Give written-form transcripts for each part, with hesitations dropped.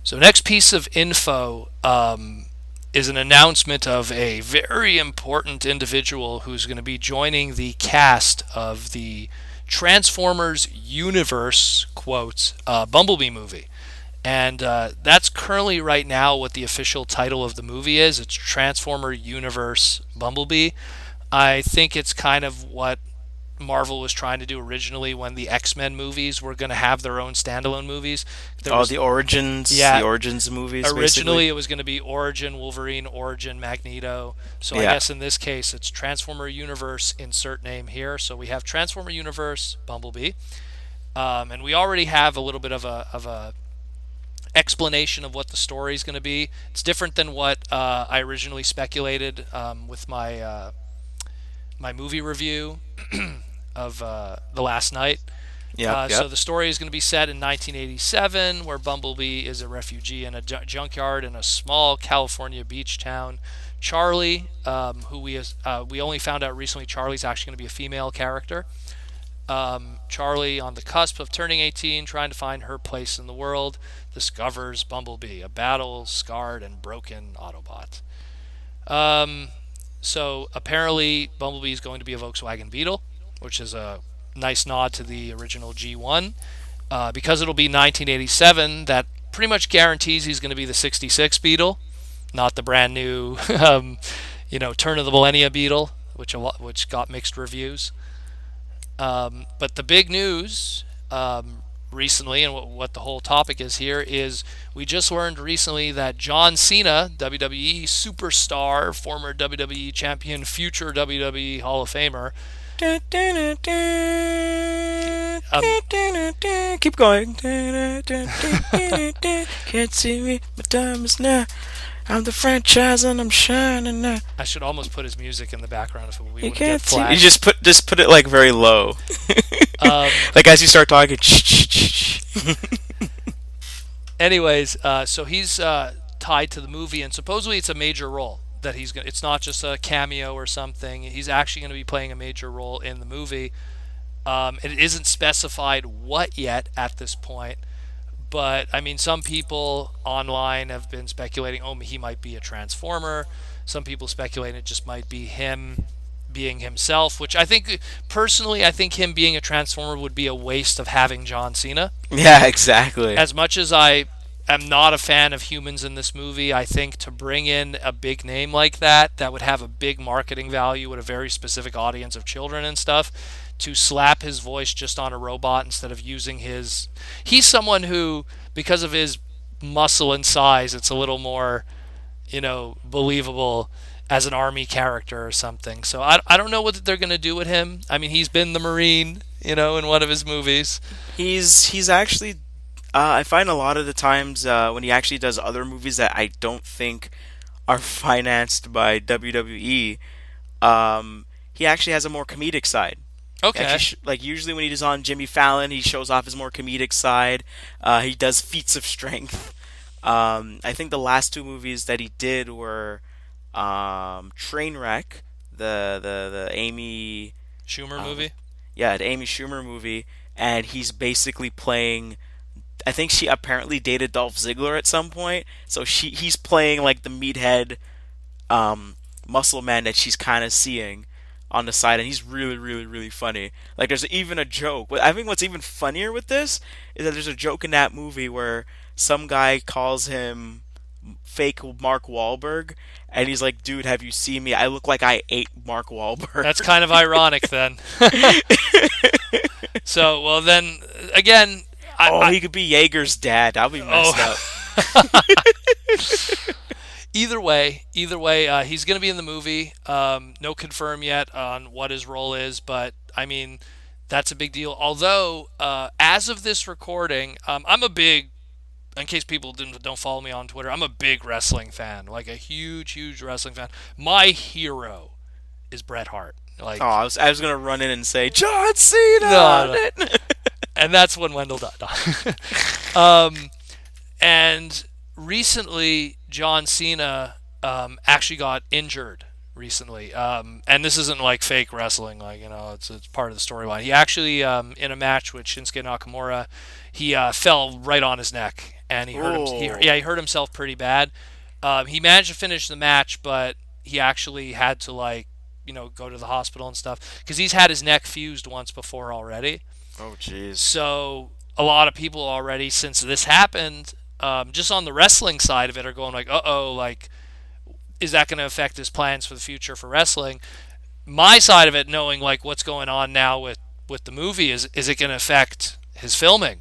So next piece of info is an announcement of a very important individual who's going to be joining the cast of the Transformers universe, quotes, Bumblebee movie. And that's currently right now what the official title of the movie is. It's Transformer Universe Bumblebee. I think it's kind of what Marvel was trying to do originally when the X-Men movies were going to have their own standalone movies. There Oh, was, the yeah, origins movies, basically. originally it was going to be Origin Wolverine, Origin Magneto. So I Yeah. guess in this case it's Transformer Universe, insert name here. So we have Transformer Universe Bumblebee. And we already have a little bit of a explanation of what the story is going to be. It's different than what I originally speculated with my movie review of The Last Night. Yep. So Yep. the story is going to be set in 1987, where Bumblebee is a refugee in a junkyard in a small California beach town. Charlie, who we only found out recently, Charlie's actually going to be a female character. Charlie, on the cusp of turning 18, trying to find her place in the world, discovers Bumblebee, a battle scarred and broken Autobot. Um, so apparently, Bumblebee is going to be a Volkswagen Beetle, which is a nice nod to the original G1. Because it'll be 1987, that pretty much guarantees he's going to be the 66 Beetle, not the brand new, turn of the millennia Beetle, which got mixed reviews. But the big news recently, and what the whole topic is here, is we just learned recently that John Cena, WWE superstar, former WWE champion, future WWE Hall of Famer, um, Keep going. Can't see me, my time is now. I'm the franchise and I'm shining now. I should almost put his music in the background if we You wouldn't get can't see me. You flagged. just put it like very low. Um, Like as you start talking. anyways, so he's tied to the movie, and supposedly it's a major role that he's going. It's not just a cameo or something. He's actually going to be playing a major role in the movie. It isn't specified what yet at this point, but I mean, some people online have been speculating, oh, he might be a Transformer. Some people speculate it just might be him being himself, which I think, personally, I think him being a Transformer would be a waste of having John Cena. Yeah, exactly. As much as I am not a fan of humans in this movie, I think to bring in a big name like that would have a big marketing value with a very specific audience of children and stuff, to slap his voice just on a robot instead of using his. He's someone who, because of his muscle and size, it's a little more, believable as an army character or something. So I don't know what they're going to do with him. I mean, he's been the Marine, in one of his movies. He's actually. I find a lot of the times when he actually does other movies that I don't think are financed by WWE, he actually has a more comedic side. Actually, Okay. like usually when he's on Jimmy Fallon, he shows off his more comedic side. He does feats of strength. I think the last two movies that he did were Trainwreck, the Amy, Schumer uh, movie. yeah, the Amy Schumer movie, and he's basically playing. I think she apparently dated Dolph Ziggler at some point, so he's playing like the meathead muscle man that she's kind of seeing on the side, and he's really, really, really funny. Like, there's even a joke. I think what's even funnier with this is that there's a joke in that movie where some guy calls him fake Mark Wahlberg, and he's like, "Dude, have you seen me? I look like I ate Mark Wahlberg." That's kind of ironic then. So, well, then again, Oh, I he could be Jaeger's dad. That'll be messed up. oh, either way, he's going to be in the movie. No confirm yet on what his role is, but I mean, that's a big deal. Although, as of this recording, I'm a big. In case people don't follow me on Twitter, I'm a big wrestling fan, like a huge, huge wrestling fan. My hero is Bret Hart. Oh, Like, I was gonna run in and say John no, Cena. no. And that's when Wendell died. um, and recently, John Cena actually got injured recently. And this isn't like fake wrestling, like it's part of the storyline. He actually, in a match with Shinsuke Nakamura, he fell right on his neck, and he hurt him. Oh, Yeah, he hurt himself pretty bad. He managed to finish the match, but he actually had to like go to the hospital and stuff because he's had his neck fused once before already. oh, jeez. So a lot of people already, since this happened, just on the wrestling side of it, are going like, "Uh oh, like is that going to affect his plans for the future for wrestling?" My side of it, knowing like what's going on now with the movie, is it going to affect his filming?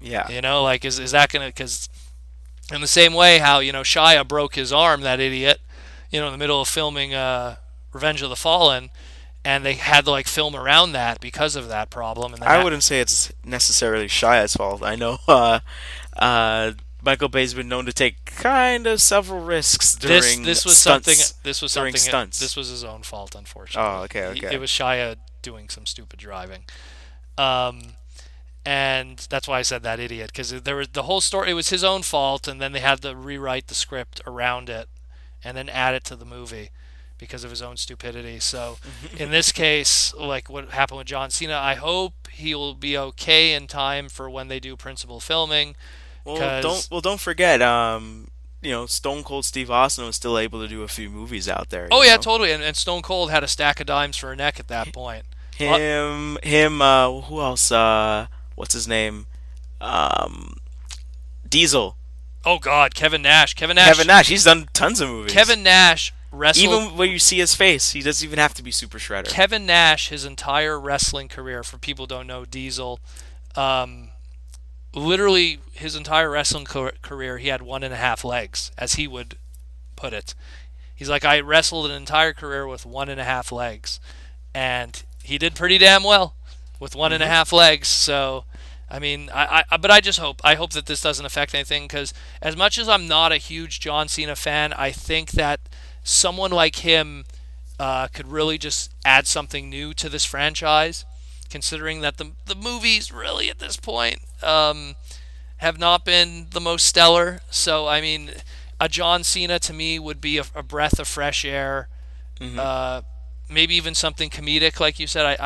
Yeah, Like is that going to, because in the same way how Shia broke his arm, that idiot, in the middle of filming Revenge of the Fallen, and they had to like film around that because of that problem, and then I wouldn't say it's necessarily Shia's fault. I know uh, Michael Bay's been known to take kind of several risks this during this was something stunts. this was During something stunts. this was his own fault, Oh, unfortunately. okay, It okay. was Shia doing some stupid driving. Um, and that's why I said that idiot, because there was the whole story. It was his own fault, and then they had to rewrite the script around it, and then add it to the movie because of his own stupidity. So, in this case, like what happened with John Cena, I hope he will be okay in time for when they do principal filming. Because Don't forget, Stone Cold Steve Austin was still able to do a few movies out there. oh yeah, totally. And Stone Cold had a stack of dimes for a neck at that point. Uh, Him. Who else? What's his name? Um, Diesel. oh God, Kevin Nash. Kevin Nash. He's done tons of movies. Kevin Nash wrestled. Even when you see his face, he doesn't even have to be Super Shredder. Kevin Nash, his entire wrestling career, for people who don't know Diesel, um, literally his entire wrestling career, he had 1.5 legs, as he would put it. He's like, I wrestled an entire career with 1.5 legs, and he did pretty damn well with one and a Hmm. half legs. So, I mean, but I just hope that this doesn't affect anything, because as much as I'm not a huge John Cena fan, I think that someone like him could really just add something new to this franchise, considering that the movies really at this point have not been the most stellar. So I mean, a John Cena to me would be a breath of fresh air. Hmm. Uh, Maybe even something comedic, like you said.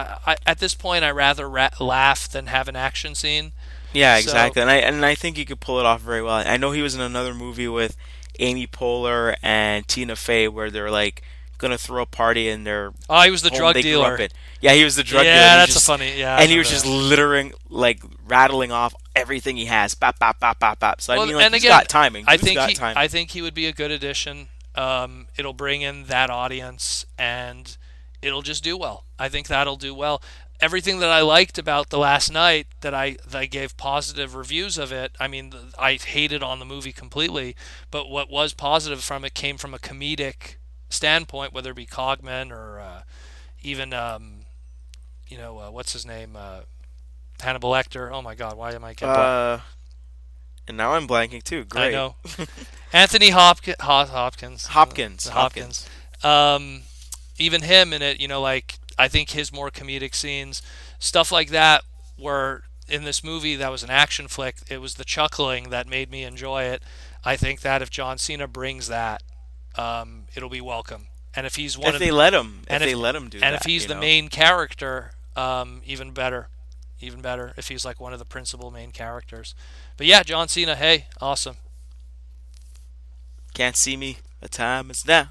At this point, I rather laugh than have an action scene. Yeah, So, exactly. And I think he could pull it off very well. I know he was in another movie with Amy Poehler and Tina Fey where they're like gonna throw a party in their oh, he was the home drug they grew up dealer. in. Yeah, he was the drug dealer. Yeah, that's a funny. Yeah, I And he was remember just that. littering, like rattling off everything he has. Bap bap bap bap bap. So I Well, mean, like and he's again, got timing. Dude's got I timing. think he would be a good addition. It'll bring in that audience, and it'll just do well. I think that'll do well. Everything that I liked about the last night, that I gave positive reviews of it. I mean, I hated on the movie completely, but what was positive from it came from a comedic standpoint, whether it be Cogman or even what's his name, Hannibal Lecter. Oh my God, why am I getting blank? Uh, and now I'm blanking too. I Great. know. Anthony Hopkins. Hopkins. Hopkins. Hopkins. Um, Even him in it, like I think his more comedic scenes, stuff like that, were in this movie that was an action flick. It was the chuckling that made me enjoy it. I think that if John Cena brings that, it'll be welcome. And if he's one If of, they let him, if and if they let him do and if that, he's the main character, even better, even better. If he's like one of the principal main characters. But yeah, John Cena, hey, awesome. Can't see me. The time is now.